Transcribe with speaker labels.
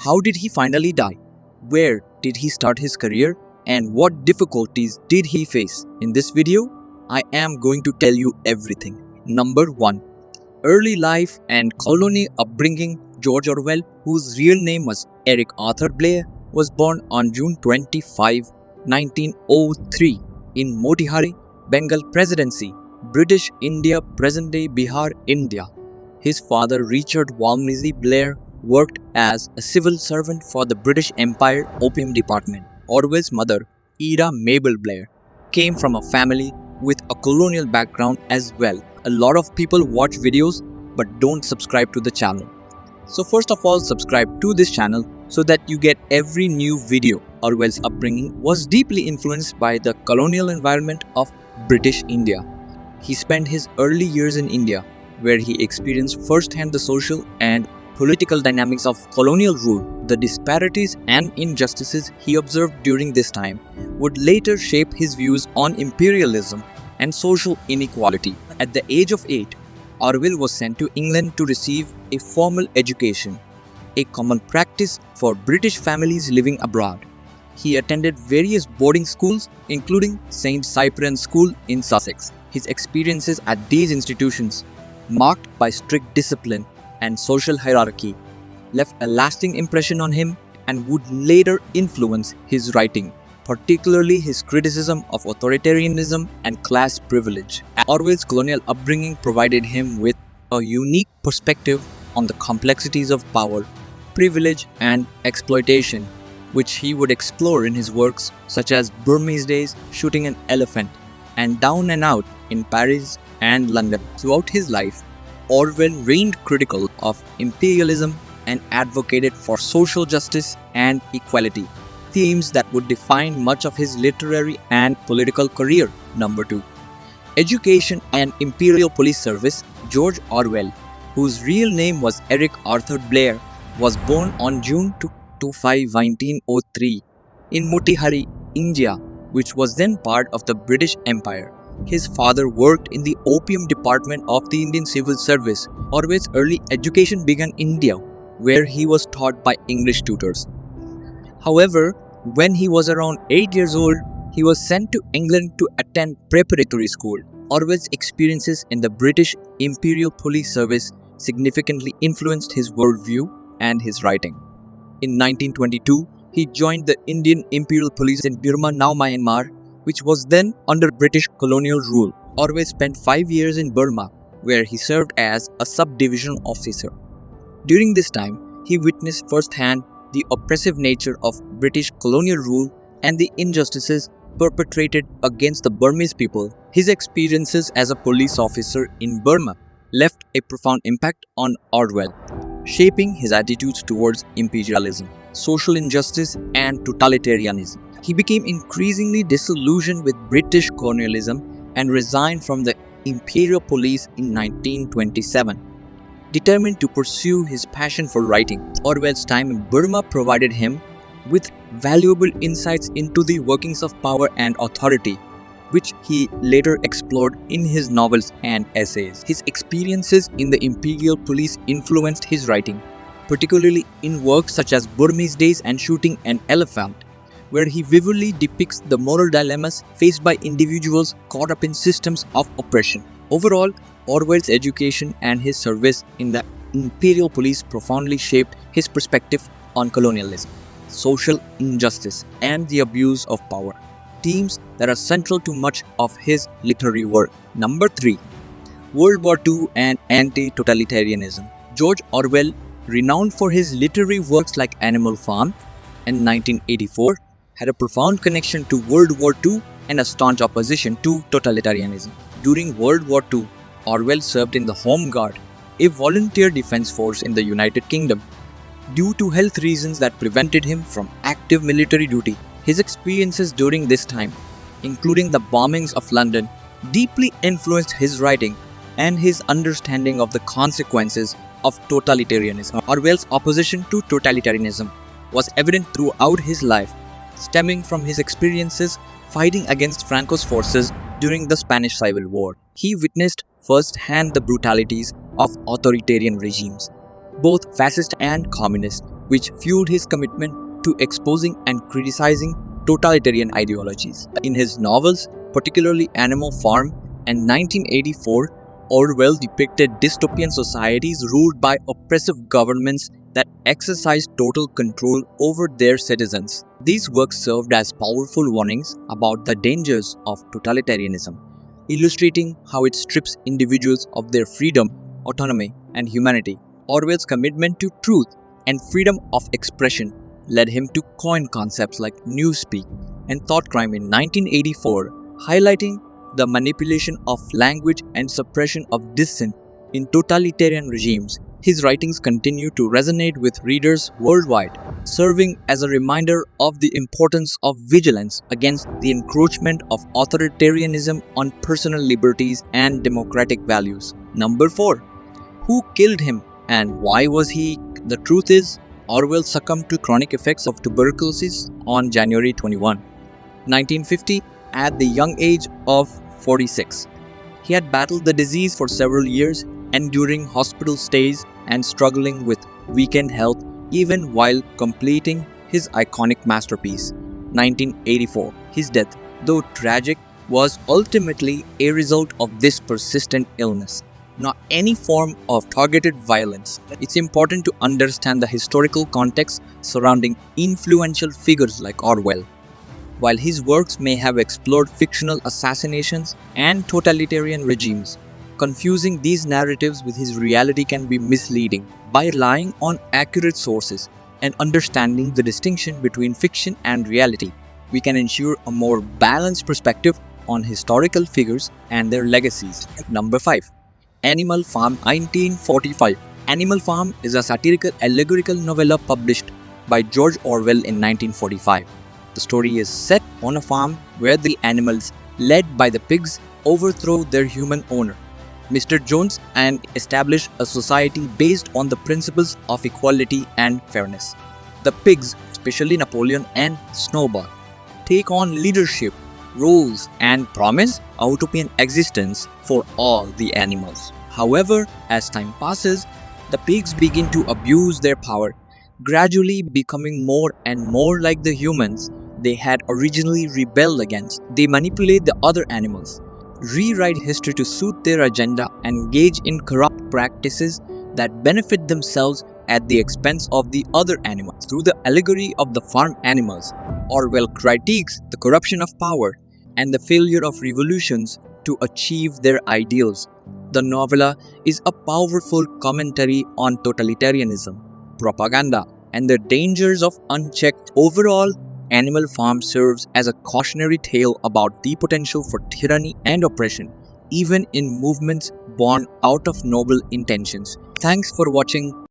Speaker 1: How did he finally die? Where did he start his career? And what difficulties did he face? In this video, I am going to tell you everything. Number 1. Early life and colonial upbringing. George Orwell, whose real name was Eric Arthur Blair, was born on June 25, 1903 in Motihari, Bengal Presidency, British India, present-day Bihar, India. His father, Richard Walmesley Blair, worked as a civil servant for the British Empire Opium Department. Orwell's mother, Mabel Blair, came from a family with a colonial background as well. A lot of people watch videos but don't subscribe to the channel. So first of all, subscribe to this channel so that you get every new video. Orwell's upbringing was deeply influenced by the colonial environment of British India. He spent his early years in India, where he experienced firsthand the social and political dynamics of colonial rule. The disparities and injustices he observed during this time would later shape his views on imperialism and social inequality. At the age of 8, Orwell was sent to England to receive a formal education, a common practice for British families living abroad. He attended various boarding schools, including St. Cyprian School in Sussex. His experiences at these institutions, marked by strict discipline and social hierarchy, left a lasting impression on him and would later influence his writing, particularly his criticism of authoritarianism and class privilege. Orwell's colonial upbringing provided him with a unique perspective on the complexities of power, privilege, and exploitation, which he would explore in his works such as Burmese Days, Shooting an Elephant, and Down and Out in Paris and London. Throughout his life, Orwell reigned critical of imperialism and advocated for social justice and equality, themes that would define much of his literary and political career. Number 2. Education and Imperial Police Service. George Orwell, whose real name was Eric Arthur Blair, was born on June 25, 1903 in Motihari, India, which was then part of the British Empire. His father worked in the Opium Department of the Indian Civil Service. Orwell's early education began in India, where he was taught by English tutors. However, when he was around 8 years old, he was sent to England to attend preparatory school. Orwell's experiences in the British Imperial Police Service significantly influenced his worldview and his writing. In 1922, he joined the Indian Imperial Police in Burma, now Myanmar, which was then under British colonial rule. Orwell spent 5 years in Burma, where he served as a sub-division officer. During this time, he witnessed firsthand the oppressive nature of British colonial rule and the injustices perpetrated against the Burmese people. His experiences as a police officer in Burma left a profound impact on Orwell, shaping his attitudes towards imperialism, social injustice, and totalitarianism. He became increasingly disillusioned with British colonialism and resigned from the Imperial Police in 1927. Determined to pursue his passion for writing, Orwell's time in Burma provided him with valuable insights into the workings of power and authority, which he later explored in his novels and essays. His experiences in the Imperial Police influenced his writing, particularly in works such as Burmese Days and Shooting an Elephant, where he vividly depicts the moral dilemmas faced by individuals caught up in systems of oppression. Overall, Orwell's education and his service in the Imperial Police profoundly shaped his perspective on colonialism, social injustice, and the abuse of power, themes that are central to much of his literary work. Number 3. World War II and Anti-Totalitarianism. George Orwell, renowned for his literary works like Animal Farm and 1984, had a profound connection to World War II and a staunch opposition to totalitarianism. During World War II, Orwell served in the Home Guard, a volunteer defense force in the United Kingdom. Due to health reasons that prevented him from active military duty, his experiences during this time, including the bombings of London, deeply influenced his writing and his understanding of the consequences of totalitarianism. Orwell's opposition to totalitarianism was evident throughout his life, stemming from his experiences fighting against Franco's forces during the Spanish Civil War. He witnessed firsthand the brutalities of authoritarian regimes, both fascist and communist, which fueled his commitment to exposing and criticizing totalitarian ideologies. In his novels, particularly Animal Farm and 1984, Orwell depicted dystopian societies ruled by oppressive governments that exercised total control over their citizens. These works served as powerful warnings about the dangers of totalitarianism, illustrating how it strips individuals of their freedom, autonomy, and humanity. Orwell's commitment to truth and freedom of expression led him to coin concepts like newspeak and thought crime in 1984, highlighting the manipulation of language and suppression of dissent in totalitarian regimes. His writings continue to resonate with readers worldwide, serving as a reminder of the importance of vigilance against the encroachment of authoritarianism on personal liberties and democratic values. Number 4. Who killed him and why was he? The truth is, Orwell succumbed to chronic effects of tuberculosis on January 21, 1950 at the young age of 46. He had battled the disease for several years, enduring hospital stays and struggling with weakened health even while completing his iconic masterpiece, 1984. His death, though tragic, was ultimately a result of this persistent illness, not any form of targeted violence. It's important to understand the historical context surrounding influential figures like Orwell. While his works may have explored fictional assassinations and totalitarian regimes, confusing these narratives with his reality can be misleading. By relying on accurate sources and understanding the distinction between fiction and reality, we can ensure a more balanced perspective on historical figures and their legacies. Number 5. Animal Farm, 1945. Animal Farm is a satirical allegorical novella published by George Orwell in 1945. The story is set on a farm where the animals, led by the pigs, overthrow their human owner, Mr. Jones, and establish a society based on the principles of equality and fairness. The pigs, especially Napoleon and Snowball, take on leadership roles and promise a utopian existence for all the animals. However, as time passes, the pigs begin to abuse their power, gradually becoming more and more like the humans they had originally rebelled against. They manipulate the other animals, rewrite history to suit their agenda, and engage in corrupt practices that benefit themselves at the expense of the other animals. Through the allegory of the farm animals, Orwell critiques the corruption of power and the failure of revolutions to achieve their ideals. The novella is a powerful commentary on totalitarianism, propaganda, and the dangers of unchecked. Overall, Animal Farm serves as a cautionary tale about the potential for tyranny and oppression, even in movements born out of noble intentions. Thanks for watching.